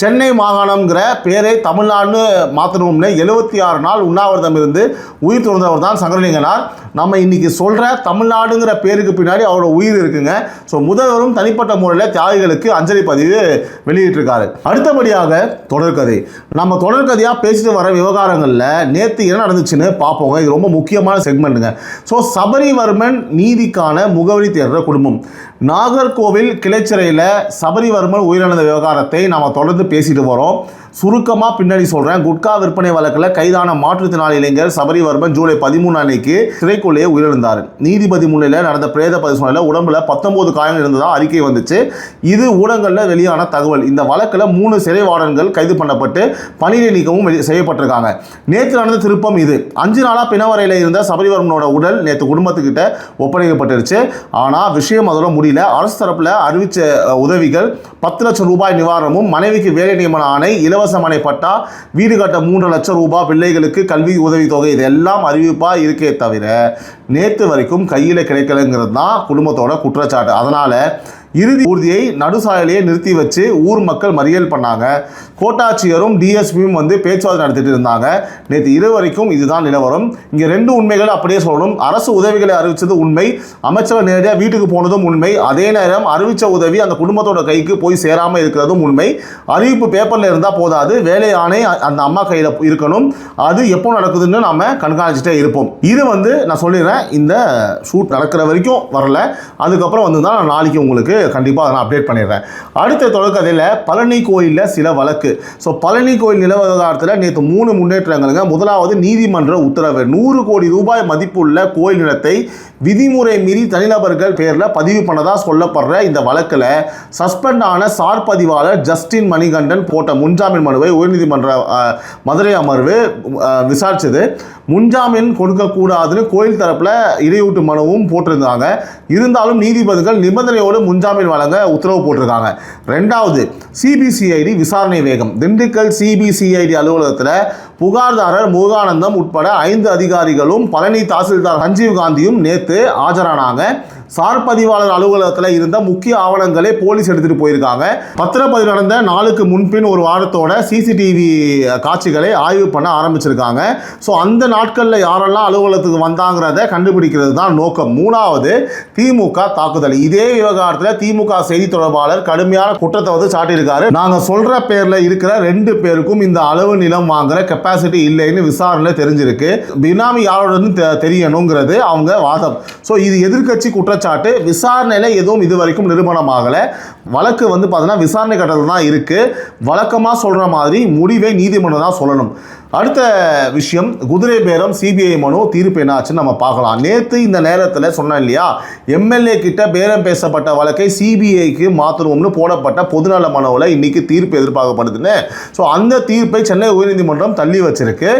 சென்னை மாகாணம்ங்கிற பேரை தமிழ்நாடுன்னு மாற்றணும்னு 76 நாள் உண்ணாவிரதம் இருந்து உயிர் துறந்தவர் தான் சங்கரலிங்கனார். நம்ம இன்னைக்கு சொல்கிற தமிழ்நாடுங்கிற பேருக்கு பின்னாடி அவரோட உயிர் இருக்குங்க. ஸோ முதல்வரும் தனிப்பட்ட முறையில் தியாகிகளுக்கு அஞ்சலி பதிவு வெளியிட்டிருக்காரு. அடுத்தபடியாக தொடர்கதை. நம்ம தொடர்கதையாக பேசிட்டு வர விவகாரங்களில் நேற்று என்ன நடந்துச்சுன்னு பார்ப்போங்க. இது ரொம்ப முக்கியமான செக்மெண்ட்டுங்க. ஸோ சபரிவர்மன் நீதிக்கான முகவரி தேடுற குடும்பம். நாகர்கோவில் கிளைச்சிறையில் சபரிவர்மன் உயிரிழந்த விவகாரத்தை நாம் தொடர்ந்து பேசிட்டு வரோம். சுருக்கமாக பின்னாடி சொல்கிறேன். குட்கா விற்பனை வழக்கில் கைதான மாற்றுத்திறனாளி இளைஞர் சபரிவர்மன் ஜூலை 13 அன்னைக்கு சிறைக்குள்ளேயே உயிரிழந்தார். நீதிபதி முன்னிலையில் நடந்த பிரேத பரிசோதனையில் உடம்புல 19 காயங்கள் இருந்ததாக அறிக்கை வந்துச்சு. இது ஊடகங்களில் வெளியான தகவல். இந்த வழக்கில் 3 சிறை வார்டன்கள் கைது பண்ணப்பட்டு பணியிடை நீக்கமும் செய்யப்பட்டிருக்காங்க. நேற்று நடந்த திருப்பம் இது. 5 நாளாக பிணவரையில் இருந்த சபரிவர்மனோட உடல் நேற்று குடும்பத்துக்கிட்ட ஒப்படைக்கப்பட்டுருச்சு. ஆனால் விஷயம் அதோட முடியல. அரசு தரப்பில் அறிவித்த உதவிகள் 10 லட்சம் ரூபாய் நிவாரணமும், மனைவிக்கு வேலை நியமன ஆணை, இலவச மனை பட்டா, வீடு கட்ட 3 லட்சம் ரூபாய், பிள்ளைகளுக்கு கல்வி உதவித்தொகை, இதெல்லாம் அறிவிப்பாக இருக்கே தவிர நேற்று வரைக்கும் கையில் கிடைக்கலங்கிறது தான் குடும்பத்தோட குற்றச்சாட்டு. அதனால் இறுதி ஊர்தியை நடுசாலையிலேயே நிறுத்தி வச்சு ஊர் மக்கள் மறியல் பண்ணாங்க. கோட்டாட்சியரும் டிஎஸ்பியும் வந்து பேச்சுவார்த்தை நடத்திட்டு இருந்தாங்க. நேற்று இரவு வரைக்கும் இதுதான் நிலவரம். இங்கே 2 உண்மைகளை அப்படியே சொல்லணும். அரசு உதவிகளை அறிவித்தது உண்மை, அமைச்சர் நேரடியாக வீட்டுக்கு போனதும் உண்மை. அதே நேரம் அறிவித்த உதவி அந்த குடும்பத்தோட கைக்கு போய் சேராமல் இருக்கிறதும் உண்மை. அறிவிப்பு பேப்பரில் இருந்தால் போதாது, வேலை ஆணை அந்த அம்மா கையில் இருக்கணும். அது எப்போ நடக்குதுன்னு நம்ம கண்காணிச்சுட்டே இருப்போம். இது வந்து நான் சொல்லிடுறேன், இந்த ஷூட் நடக்கிற வரைக்கும் வரல. அதுக்கப்புறம் வந்து தான் நான் நாளைக்கு உங்களுக்கு கண்டிப்பாக அதை நான் அப்டேட் பண்ணிடுறேன். அடுத்த தொடர்கதையில் பழனி கோயிலில் சில வழக்கு. ஸோ பழனி கோயில் நில விவகாரத்தில் நேற்று 3 முன்னேற்றங்களுங்க. முதலாவது நீதிமன்ற உத்தரவு. 100 கோடி ரூபாய் மதிப்புள்ள கோயில் நிலத்தை விதிமுறை மீறி தனிநபர்கள் பேரில் பதிவு பண்ணதாக சொல்லப்படுற இந்த வழக்கில் சஸ்பெண்ட் ஆன சார் பதிவாளர் ஜஸ்டின் மணிகண்டன் போட்ட முன்ஜாமீன் மனுவை உயர்நீதிமன்ற மதுரை அமர்வு விசாரித்தது. முன்ஜாமீன் கொடுக்கக்கூடாதுன்னு கோயில் தரப்பில் இடையூட்டு மனுவும் போட்டிருந்தாங்க. இருந்தாலும் நீதிபதிகள் நிபந்தனையோடு முன்ஜாமீன் வழங்க உத்தரவு போட்டிருக்காங்க. 2வது சிபிசிஐடி விசாரணை வேகம். திண்டுக்கல் சிபிசிஐடி அலுவலகத்தில் புகார்தாரர் முருகானந்தம் உட்பட 5 அதிகாரிகளும் பழனி தாசில்தார் சஞ்சீவ் காந்தியும் நேற்று ஆஜரானாங்க. சார் பதிவாளர் அலுவலகத்தில் இருந்த முக்கிய ஆவணங்களை போலீஸ் எடுத்துகிட்டு போயிருக்காங்க. பத்திரப்பதிவு நடந்த நாளுக்கு முன்பின் ஒரு வாரத்தோட சிசிடிவி காட்சிகளை ஆய்வு பண்ண ஆரம்பிச்சிருக்காங்க. ஸோ அந்த நாட்களில் யாரெல்லாம் அலுவலகத்துக்கு வந்தாங்கிறத கண்டுபிடிக்கிறது தான் நோக்கம். 3வது திமுக தாக்குதல். இதே விவகாரத்தில் திமுக செய்தி தொடர்பாளர் கடுமையான குற்றத்தை வந்து சாட்டியிருக்காரு. நாங்கள் சொல்கிற பேரில் இருக்கிற 2 பேருக்கும் இந்த அளவு நிலம் வாங்குற கெப்பாசிட்டி இல்லைன்னு விசாரணையில் தெரிஞ்சிருக்கு. பினாமி யாரோடன்னு தெரியணுங்கிறது அவங்க வாதம். ஸோ இது எதிர்க்கட்சி குற்றச்சாட்டு. விசாரணையில் எதுவும் இது வரைக்கும் நிரூபணமாகலை. வழக்கு வந்து பார்த்தீங்கன்னா விசாரணை கட்டத்தில் தான் இருக்குது. வழக்கமாக சொல்கிற மாதிரி முடிவை நீதிமன்றம் தான் சொல்லணும். அடுத்த விஷயம், குதிரை பேரம் சிபிஐ மனு தீர்ப்பு என்னாச்சுன்னு நம்ம பார்க்கலாம். நேற்று இந்த நேரத்தில் சொன்னேன் இல்லையா, எம்எல்ஏ கிட்ட பேரம் பேசப்பட்ட வழக்கை சிபிஐக்கு மாற்றணும்னு போடப்பட்ட பொதுநல மனுவில் இன்னைக்கு தீர்ப்பு எதிர்பார்க்கப்படுதுன்னு. ஸோ அந்த தீர்ப்பை சென்னை உயர்நீதிமன்றம் தள்ளி வச்சிருக்கு.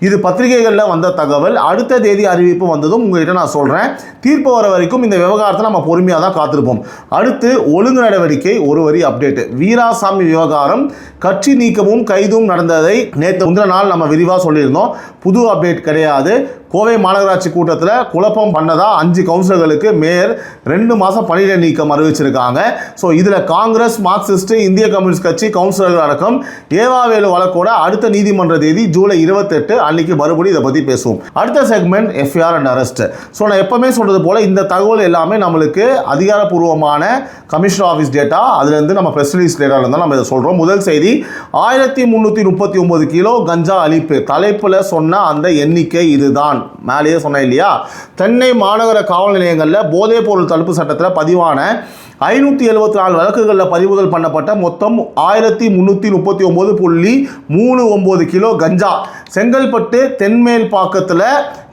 இது பத்திரிகைகளில் வந்த தகவல். அடுத்த தேதி அறிவிப்பு வந்ததும் உங்ககிட்ட நான் சொல்கிறேன். தீர்ப்பு வர வரைக்கும் இந்த விவகாரத்தை நம்ம பொறுமையாக தான் காத்திருப்போம். அடுத்து ஒழுங்கு நடவடிக்கை ஒரு வரி அப்டேட். வீராசாமி விவகாரம் கட்சி நீக்கமும் கைதும் நடந்ததை நேற்று முந்தின நாள் நம்ம விரிவாக சொல்லியிருந்தோம். புது அப்டேட் கிடையாது. கோவை மாநகராட்சி கூட்டத்தில் குழப்பம் பண்ணதா 5 கவுன்சிலர்களுக்கு மேயர் 2 மாதம் பணியிடை நீக்கம் அறிவிச்சிருக்காங்க. ஸோ இதில் காங்கிரஸ், மார்க்சிஸ்ட், இந்திய கம்யூனிஸ்ட் கட்சி கவுன்சிலர்கள் அடக்கம் ஏவாவேலு வழக்கோட அடுத்த நீதிமன்ற தேதி ஜூலை 28 அன்னைக்கு மறுபடியும் இதை பற்றி பேசுவோம். அடுத்த segment FIR and arrest. So நான் எப்பவுமே சொல்றது போல இந்த தகவல் எல்லாமே நம்மளுக்கு அதிகாரப்பூர்வமான கமிஷனர் ஆஃபீஸ் டேட்டா, அதுலேருந்து நம்ம ப்ரெஸ் ரிலீஸ் டேட்டாவில் இருந்தால் நம்ம இதை சொல்கிறோம். முதல் செய்தி, 1339 கிலோ கஞ்சா அளிப்பு. தலைப்பில் சொன்ன அந்த எண்ணிக்கை இதுதான். மேலேயே சொன்னேன் இல்லையா, சென்னை மாநகர காவல் நிலையங்களில் போதைப் பொருள் தடுப்பு சட்டத்தில் பதிவான 574 வழக்குகளில் பறிமுதல் பண்ணப்பட்ட மொத்தம் 1339.39 கிலோ கஞ்சா செங்கல்பட்டு தென்மேல் பாக்கத்தில்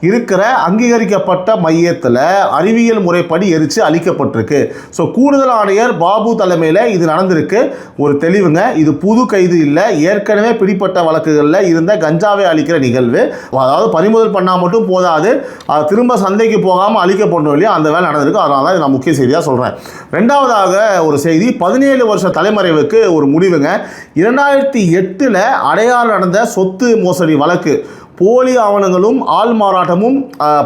இருக்கிற அங்கீகரிக்கப்பட்ட மையத்தில் அறிவியல் முறைப்படி எரித்து அளிக்கப்பட்டிருக்கு. ஸோ கூடுதல் ஆணையர் பாபு தலைமையில் இது நடந்திருக்கு. ஒரு தெளிவுங்க, இது புது கைது இல்லை, ஏற்கனவே பிடிப்பட்ட வழக்குகளில் இருந்த கஞ்சாவை அளிக்கிற நிகழ்வு. அதாவது பறிமுதல் பண்ணால் மட்டும் போதாது, அது திரும்ப சந்தைக்கு போகாமல் அளிக்கப்படணும் இல்லையா, அந்த வேலை நடந்திருக்கு. அதனால தான் நான் முக்கிய செய்தியாக சொல்கிறேன். 2வது ஒரு செய்தி, 17 வருஷ தலைமறைவுக்கு ஒரு முடிவுங்க. 2008 அடையாறு நடந்த சொத்து மோசடி வழக்கு, போலி ஆவணங்களும் ஆள் மாறாட்டமும்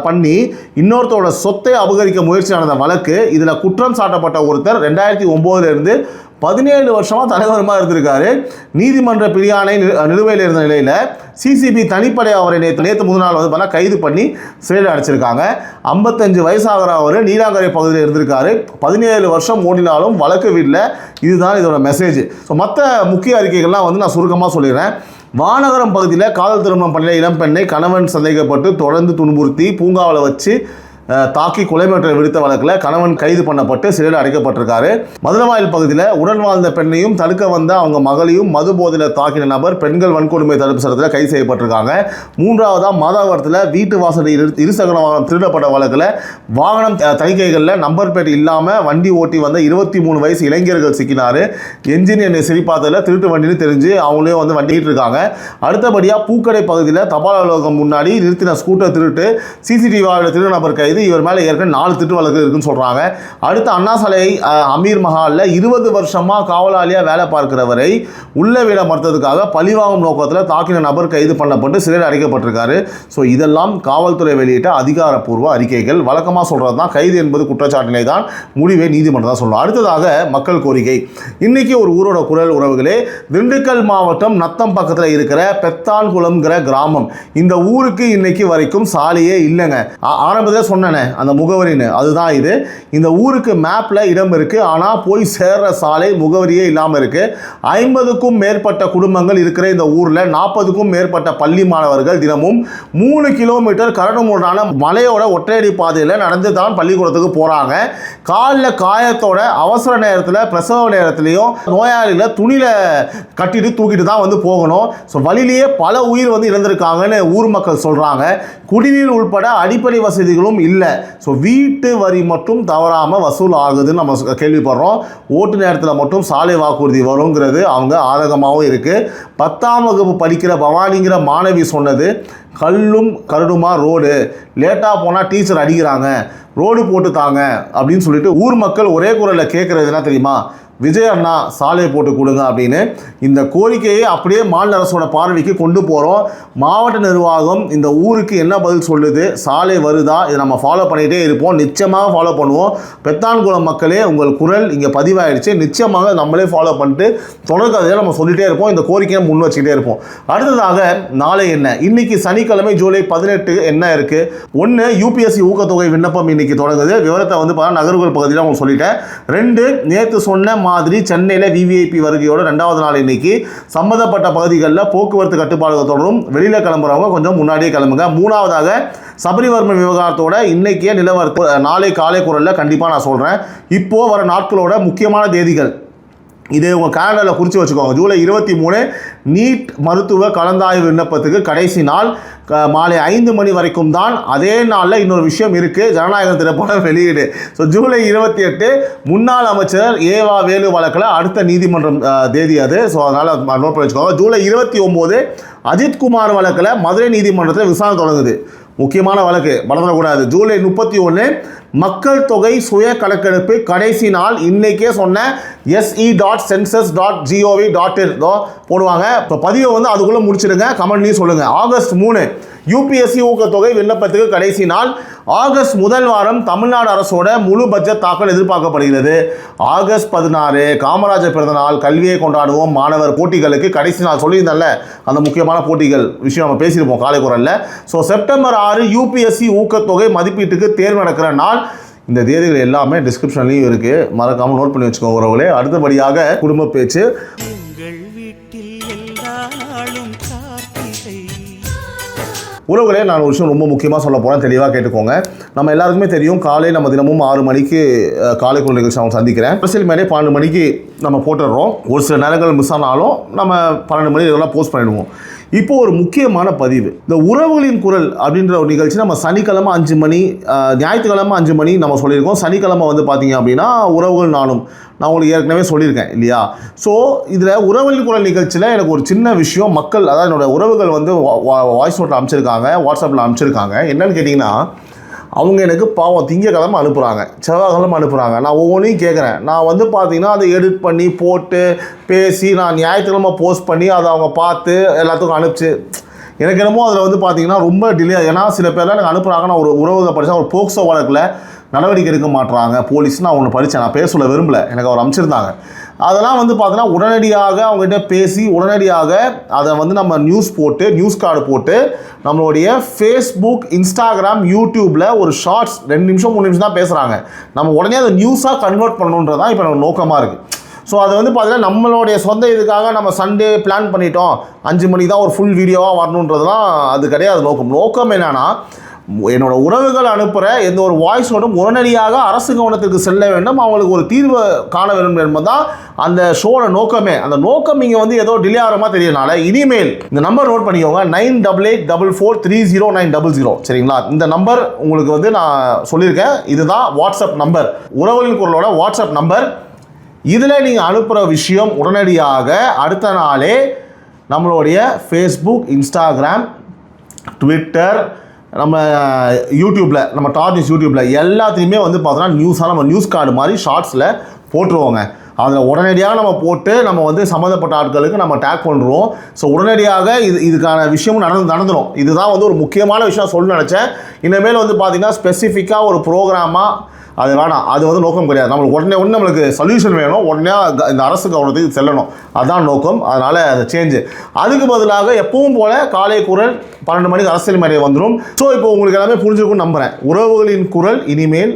பண்ணி இன்னொருத்தரோட சொத்தை அபகரிக்க முயற்சி நடந்த வழக்கு. இதில் குற்றம் சாட்டப்பட்ட ஒருத்தர் 2009 இருந்து 17 வருஷமாக தலைவருமாக இருந்திருக்காரு. நீதிமன்ற பிரியாணை நிலுவையில் இருந்த நிலையில் சிசிபி தனிப்படை அவரை நேற்று முதல் நாள் வந்து பார்த்தா கைது பண்ணி சிறையில் அடைச்சிருக்காங்க. 55 வயசாகிற அவர் நீலாங்கரை பகுதியில் இருந்திருக்காரு. 17 வருஷம் ஓடினாலும் வழக்கு விடல. இதுதான் இதோட மெசேஜ். ஸோ மற்ற முக்கிய அறிக்கைகள்லாம் வந்து நான் சுருக்கமாக சொல்லிடுறேன். வானகரம் பகுதியில் காதல் திருமணம் பண்ணிய இளம்பெண்ணை கணவன் சந்தேகப்பட்டு தொடர்ந்து துன்புறுத்தி பூங்காவில் வச்சு தாக்கி கொலை மிரட்டல் விடுத்த வழக்கில் கணவன் கைது பண்ணப்பட்டு சிறையில் அடைக்கப்பட்டிருக்காரு. மதுரவாயில் பகுதியில் உடன் வாழ்ந்த பெண்ணையும் தடுக்க வந்த அவங்க மகளையும் மது போதையில் தாக்கின நபர் பெண்கள் வன்கொடுமை தடுப்பு சட்டத்தில் கைது செய்யப்பட்டிருக்காங்க. மூன்றாவதாக மாதாவரத்தில் வீட்டு வாசலில் இருசக்கர வாகனம் திருடப்பட்ட வழக்கில் வாகனம் தணிக்கைகளில் நம்பர் பிளேட் இல்லாமல் வண்டி ஓட்டி வந்த 23 வயசு இளைஞர்கள் சிக்கினார். என்ஜின் என்னை சிரிப்பாத்தில் திருட்டு வண்டின்னு தெரிஞ்சு அவங்களே வந்து வண்டிட்டு இருக்காங்க. அடுத்தபடியாக பூக்கடை பகுதியில் தபால் அலுவலகம் முன்னாடி நிறுத்தின ஸ்கூட்டர் திருட்டு சிசிடிவி திருட நபர் கைது. இவர் மேலே ஏற்கனவே 4 திருட்டு வழக்கு இருக்குன்னு சொல்கிறாங்க. அடுத்து அண்ணா சாலை அமீர் மஹாலில் 20 வருஷமாக காவலாளியாக வேலை பார்க்கிறவரை உள்ள விட மறுத்ததுக்காக பழிவாங்கும் நோக்கத்தில் தாக்கின நபர் கைது பண்ணப்பட்டு சிறையில் அடைக்கப்பட்டிருக்காரு. ஸோ இதெல்லாம் காவல்துறை வெளியிட்ட அதிகாரப்பூர்வ அறிக்கைகள். வழக்கமாக சொல்கிறது தான் கைது என்பது குற்றச்சாட்டினை தான், முடிவை நீதிமன்றம் தான் சொல்லணும். அடுத்ததாக மக்கள் கோரிக்கை. இன்றைக்கி ஒரு ஊரோட குரல் உறவுகளே. திண்டுக்கல் மாவட்டம் நத்தம் பக்கத்தில் இருக்கிற பெத்தான்குளம்ங்கிற கிராமம். இந்த ஊருக்கு இன்னைக்கு வரைக்கும் சாலையே இல்லைங்க. ஆரம்பத்தில் சொன்ன அந்த முகவரின்னு அதுதான் இது. இந்த ஊருக்கு மேப்ல இடம் இருக்கு, ஆனா போய் சேர்ற சாலை முகவரியே இல்லாம இருக்கு. 50க்கும் மேற்பட்ட குடும்பங்கள் இருக்கிற இந்த ஊர்ல 40க்கும் மேற்பட்ட பள்ளி மாணவர்கள் தினமும் 3 கிலோமீட்டர் கரடுமுரடான மலையோட ஒற்றையடி பாதையில் நடந்து தான் பள்ளிக்கூடத்துக்கு போறாங்க. காலில் காயத்தோட அவசர நேரத்தில் பிரசவ நேரத்திலையும் நோயாளிகளை துணியில கட்டிட்டு தூக்கிட்டு தான் வந்து போகணும். ஸோ வழியிலேயே பல உயிர் வந்து இழந்திருக்காங்கன்னு ஊர் மக்கள் சொல்றாங்க. குடிநீர் உள்பட அடிப்படை வசதிகளும் இல்லை. ஸோ வீட்டு வரி மட்டும் தவறாமல் வசூல் ஆகுதுன்னு நம்ம கேள்விப்படுறோம். ஓட்டு நேரத்தில் மட்டும் சாலை வாக்குறுதி வருங்கிறது அவங்க ஆதகமாகவும் இருக்குது. 10ஆம் வகுப்பு படிக்கிற பவானிங்கிற மாணவி சொன்னது, கல்லும் கரடுமா ரோடு, லேட்டாக போனால் டீச்சர் அடிக்கிறாங்க, ரோடு போட்டு தாங்க அப்படின்னு சொல்லிட்டு ஊர் மக்கள் ஒரே குரலில் கேட்குறது என்ன தெரியுமா? விஜய் அண்ணா சாலை போட்டு கொடுங்க அப்படின்னு. இந்த கோரிக்கையை அப்படியே மாநில அரசோட பார்வைக்கு கொண்டு போகிறோம். மாவட்ட நிர்வாகம் இந்த ஊருக்கு என்ன பதில் சொல்லுது, சாலை வருதா, இதை நம்ம ஃபாலோ பண்ணிகிட்டே இருப்போம். நிச்சயமாக ஃபாலோ பண்ணுவோம். பெத்தான்குளம் மக்களே, உங்கள் குரல் இங்கே பதிவாயிடுச்சு. நிச்சயமாக நம்மளே ஃபாலோ பண்ணிட்டு தொடர்கதையாக நம்ம சொல்லிகிட்டே இருப்போம். இந்த கோரிக்கையை முன் வச்சுக்கிட்டே இருப்போம். அடுத்ததாக நாளை என்ன? இன்னைக்கு சனிக்கிழமை ஜூலை 18 என்ன இருக்குது? 1 UPSC ஊக்கத்தொகை விண்ணப்பம் இன்னைக்கு தொடங்குது. விவரத்தை வந்து பார்த்தா நகர்வுகள் பகுதியில் உங்களுக்கு சொல்லிட்டேன். 2 நேற்று சொன்ன மாதிரி சென்னையில் VVIP வருகையோட 2வது நாள் இன்னைக்கு சம்பந்தப்பட்ட பகுதிகளில் போக்குவரத்து கட்டுப்பாடுகள் தொடரும். வெளியில் கிளம்புறவங்க கொஞ்சம் முன்னாடியே கிளம்புங்க. 3வதாக சபரிவர்மன் விவகாரத்தோட இன்னைக்கே நிலவரத்து நாளை காலை குரலில் கண்டிப்பாக நான் சொல்கிறேன். இப்போது வர நாட்களோட முக்கியமான தேதிகள் இது உங்கள் கேலண்டரில் குறித்து வச்சுக்கோங்க. ஜூலை 23 நீட் மருத்துவ கலந்தாய்வு விண்ணப்பத்துக்கு கடைசி நாள். மாலை 5 மணி வரைக்கும் தான். அதே நாளில் இன்னொரு விஷயம் இருக்குது, ஜனநாயகம் திரைப்படம் வெளியீடு. ஸோ ஜூலை 28 முன்னாள் அமைச்சர் ஏவா வேலு வழக்கில் அடுத்த நீதிமன்றம் தேதி அது. ஸோ அதனால் நோட் பண்ணி வச்சுக்கோங்க. ஜூலை 29 அஜித்குமார் வழக்கில் மதுரை நீதிமன்றத்தில் விசாரணை தொடங்குது. முக்கியமான வழக்கு, மறந்துடக்கூடாது. ஜூலை 31 மக்கள் தொகை சுய கணக்கெடுப்பு கடைசி நாள். இன்னைக்கே சொன்ன se.census.gov.in போடுவாங்க. இப்போ பதிவை வந்து அதுக்குள்ளே முடிச்சிடுங்க. கமெண்ட்லையும் சொல்லுங்கள். ஆகஸ்ட் 3 UPSC ஊக்கத்தொகை விண்ணப்பத்துக்கு கடைசி நாள். ஆகஸ்ட் முதல் வாரம் தமிழ்நாடு அரசோட முழு பட்ஜெட் தாக்கல் எதிர்பார்க்கப்படுகிறது. ஆகஸ்ட் 16 காமராஜர் பிறந்தநாள், கல்வியை கொண்டாடுவோம் மாணவர் போட்டிகளுக்கு கடைசி நாள். சொல்லியிருந்தேன்ல அந்த முக்கியமான போட்டிகள் விஷயம் நம்ம பேசியிருப்போம் காலை குரலில். ஸோ செப்டம்பர் 6 UPSC ஊக்கத்தொகை மதிப்பீட்டுக்கு தேர்வு நடக்கிற நாள். இந்த தேதிகள் எல்லாமே டிஸ்கிரிப்ஷன்லையும் இருக்குது, மறக்காமல் நோட் பண்ணி வச்சுக்கோங்க உறவுகளே. அடுத்தபடியாக குடும்ப பேச்சு. உறவுகளே, நான் ஒரு விஷயம் ரொம்ப முக்கியமாக சொல்ல போகிறேன், தெளிவாக கேட்டுக்கோங்க. நம்ம எல்லாருக்குமே தெரியும், காலை நம்ம தினமும் 6 மணிக்கு காலை குரல் நிகழ்ச்சி அவங்க சந்திக்கிறேன். அரசியல் மேலே 12 மணிக்கு நம்ம போட்டுடுறோம். ஒரு சில நேரங்கள் மிஸ் ஆனாலும் நம்ம 12 மணி இதெல்லாம் போஸ்ட் பண்ணிடுவோம். இப்போது ஒரு முக்கியமான பதிவு, இந்த உறவுகளின் குரல் அப்படின்ற ஒரு நிகழ்ச்சி நம்ம சனிக்கிழமை 5 மணி, ஞாயிற்றுக்கிழமை 5 மணி நம்ம சொல்லியிருக்கோம். சனிக்கிழமை வந்து பார்த்தீங்க அப்படின்னா உறவுகள் நானும், நான் உங்களுக்கு ஏற்கனவே சொல்லியிருக்கேன் இல்லையா? ஸோ இதில் உறவுகளின் குரல் நிகழ்ச்சியில் எனக்கு ஒரு சின்ன விஷயம், மக்கள் அதாவது என்னோடய உறவுகள் வந்து வாய்ஸ் நோட்டில் அனுப்பிச்சிருக்காங்க, வாட்ஸ்அப்பில் அனுப்பிச்சிருக்காங்க. என்னன்னு கேட்டிங்கன்னா, அவங்க எனக்கு பாவம் திங்கக்கிழமை அனுப்புகிறாங்க, செவ்வாய்க்கிழமை அனுப்புகிறாங்க. நான் ஒவ்வொன்றையும் கேட்குறேன். நான் வந்து பார்த்தீங்கன்னா அதை எடிட் பண்ணி போட்டு பேசி நான் ஞாயிற்றுக்கிழமை போஸ்ட் பண்ணி அதை அவங்க பார்த்து எல்லாத்துக்கும் அனுப்பிச்சு, எனக்கு என்னமோ அதில் வந்து பார்த்தீங்கன்னா ரொம்ப டிலே. ஏன்னா சில பேர்லாம் எனக்கு அனுப்புகிறாங்க. நான் ஒரு உறவுகளை படித்தா ஒரு போக்சோ வழக்கில் நடவடிக்கை எடுக்க மாட்டுறாங்க போலீஸ். நான் ஒன்று படித்தேன், நான் பேர் சொல்ல விரும்பலை, எனக்கு அவர் அனுப்பிச்சிருந்தாங்க. அதெல்லாம் வந்து பார்த்தீங்கன்னா உடனடியாக அவங்ககிட்ட பேசி உடனடியாக அதை வந்து நம்ம நியூஸ் கார்டு போட்டு நம்மளுடைய ஃபேஸ்புக், இன்ஸ்டாகிராம், யூடியூப்பில் ஒரு ஷார்ட்ஸ் 2 நிமிஷம் 3 நிமிஷம் தான் பேசுகிறாங்க, நம்ம உடனே அதை நியூஸாக கன்வெர்ட் பண்ணணுன்றது தான் இப்போ நம்ம நோக்கமாக இருக்குது. ஸோ அது வந்து பார்த்தீங்கன்னா நம்மளுடைய சொந்த இதுக்காக நம்ம சண்டே பிளான் பண்ணிட்டோம் 5 மணிக்கு தான் ஒரு ஃபுல் வீடியோவாக வரணுன்றதுலாம் அது கிடையாது. நோக்கம் என்னென்னா, என்னோட உறவுகள் அனுப்புகிற எந்த ஒரு வாய்ஸோடும் உடனடியாக அரசு கவனத்திற்கு செல்ல வேண்டும், அவங்களுக்கு ஒரு தீர்வு காண வேண்டும் என்பது தான் அந்த ஷோட நோக்கமே. அந்த நோக்கம் இங்கே வந்து ஏதோ டிலே ஆகிற மாதிரி தெரியறனால இனிமேல் இந்த நம்பர் நோட் பண்ணிக்கோங்க, 9884430900. சரிங்களா? இந்த நம்பர் உங்களுக்கு வந்து நான் சொல்லியிருக்கேன், இதுதான் வாட்ஸ்அப் நம்பர், உறவுகளின் குரலோட வாட்ஸ்அப் நம்பர். இதில் நீங்கள் அனுப்புகிற விஷயம் உடனடியாக அடுத்த நாளே நம்மளுடைய ஃபேஸ்புக், இன்ஸ்டாகிராம், ட்விட்டர், நம்ம யூடியூப்பில், நம்ம டாப் நியூஸ் யூடியூப்பில் எல்லாத்தையுமே வந்து பார்த்தோன்னா நியூஸாக நம்ம நியூஸ் கார்டு மாதிரி ஷார்ட்ஸில் போட்டுருவோங்க. அதில் உடனடியாக நம்ம போட்டு நம்ம வந்து சம்மந்தப்பட்ட ஆட்களுக்கு நம்ம டேக் பண்ணுறோம். ஸோ உடனடியாக இதுக்கான விஷயமும் நடந்துடும். இதுதான் வந்து ஒரு முக்கியமான விஷயம் சொல்ல நினச்சேன். இனிமேல் வந்து பார்த்திங்கன்னா ஸ்பெசிஃபிக்காக ஒரு ப்ரோக்ராமாக அது வேணாம், அது வந்து நோக்கம் கிடையாது. நம்மளுக்கு உடனே நம்மளுக்கு சொல்யூஷன் வேணும், உடனே இந்த அரசு கவனத்துக்கு செல்லணும், அதுதான் நோக்கம். அதனால் அது சேஞ்சு. அதுக்கு பதிலாக எப்பவும் போல் காலை குரல் 12 மணிக்கு அரசியல் மேடை வந்துடும். ஸோ இப்போ உங்களுக்கு எல்லாமே புரிஞ்சிருக்கும்னு நம்புகிறேன். உறவுகளின் குரல் இனிமேல்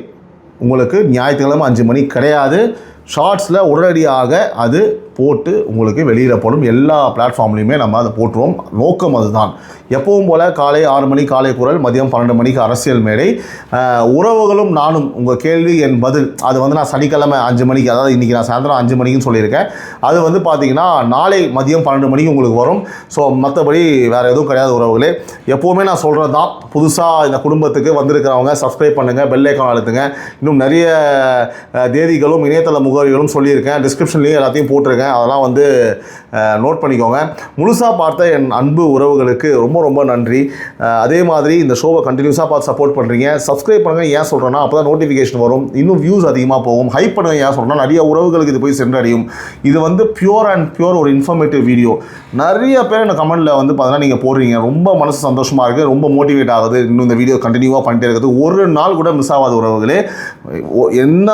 உங்களுக்கு ஞாயிற்றுக்கிழமை 5 மணி கிடையாது, ஷார்ட்ஸில் உடனடியாக அது போட்டு உங்களுக்கு வெளியிடப்படும். எல்லா பிளாட்ஃபார்ம்லையுமே நம்ம அதை போட்டுருவோம். நோக்கம் அதுதான். எப்பவும் போல் காலை 6 மணி காலை குரல், மதியம் 12 மணிக்கு அரசியல் மேடை, உறவுகளும் நானும் உங்கள் கேள்வி என் பதில். அது வந்து நான் சனிக்கிழமை 5 மணிக்கு, அதாவது இன்றைக்கி நான் சாயந்தரம் 5 மணிக்குன்னு சொல்லியிருக்கேன். அது வந்து பார்த்திங்கன்னா நாளை மதியம் 12 மணிக்கு உங்களுக்கு வரும். ஸோ மற்றபடி வேறு எதுவும் கிடையாது உறவுகளே. எப்போவுமே நான் சொல்கிறது தான், புதுசாக இந்த குடும்பத்துக்கு வந்திருக்கிறவங்க சப்ஸ்கிரைப் பண்ணுங்கள், பெல் ஐக்கான் அழுத்துங்க. இன்னும் நிறைய தேதிகளும் இணையதள முகவரிகளும் சொல்லியிருக்கேன், டிஸ்கிரிப்ஷன்லேயும் எல்லாத்தையும் போட்டிருக்கேன், அதெல்லாம் வந்து நோட் பண்ணிக்கோங்க. முழுசாக பார்த்த என் அன்பு உறவுகளுக்கு ரொம்ப ரொம்ப நன்றி. அதே மாதிரி இந்த ஷோவை கண்டினியூஸாக பார்த்து சப்போர்ட் பண்ணுறீங்க. சப்ஸ்கிரைப் பண்ணுங்கள். ஏன் சொல்கிறேன்னா அப்போ தான் நோட்டிஃபிகேஷன் வரும், இன்னும் வியூஸ் அதிகமாக போகும். ஹைப் பண்ணுங்கள். ஏன் சொல்கிறேன்னா நிறைய உறவுகளுக்கு இது போய் சென்றடையும். இது வந்து பியூர் ஒரு இன்ஃபர்மேட்டிவ் வீடியோ. நிறைய பேர் இந்த கமெண்ட்டில் வந்து பார்த்தீங்கன்னா நீங்கள் போடுறீங்க, ரொம்ப மனசு சந்தோஷமாக இருக்குது, ரொம்ப மோட்டிவேட் ஆகுது, இன்னும் இந்த வீடியோ கண்டினியூவாக பண்ணிட்டே இருக்குது. ஒரு நாள் கூட மிஸ் ஆகாது உறவுகளே. என்ன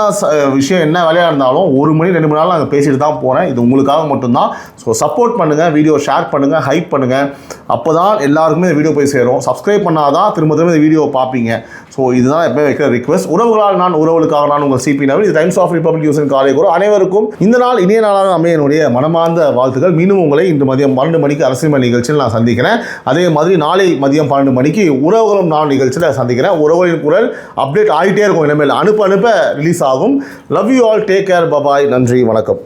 விஷயம் என்ன வேலையாக இருந்தாலும் 1 மணி 2 மணி நேரம் நாங்கள் பேசிட்டு தான் போகிறேன். இது உங்களுக்காக மட்டும்தான். ஸோ சப்போர்ட் பண்ணுங்கள், வீடியோ ஷேர் பண்ணுங்கள், ஹைப் பண்ணுங்கள். அப்போ தான் எல்லாருக்குமே இந்த வீடியோ போய் சேரும். சப்ஸ்கிரைப் பண்ணாதான் திரும்ப இந்த வீடியோவை பார்ப்பீங்க. ஸோ இதுதான் எப்போ வைக்கிற ரிக்வெஸ்ட். உறவுகளால் நான், உறவுகளுக்காக நான் உங்கள் சிபி நவீன். இது டைம்ஸ் ஆஃப் ரிபப்ளிக் நியூஸின் காலை குரல். அனைவருக்கும் இந்த நாள் இனிய நாளாக அமைய என்னுடைய மனமார்ந்த வாழ்த்துக்கள். மீண்டும் உங்களை இன்று மதியம் 12 மணிக்கு அரசியல் நிகழ்ச்சியில் நான் சந்திக்கிறேன். அதே மாதிரி நாளை மதியம் 12 மணிக்கு உறவுகளும் நான் நிகழ்ச்சியில் சந்திக்கிறேன். உறவுகளின் குரல் அப்டேட் ஆகிட்டே இருக்கும். இனிமேல் அனுப்ப ரிலீஸ் ஆகும். Love you all, take care, bye bye, நன்றி, வணக்கம்.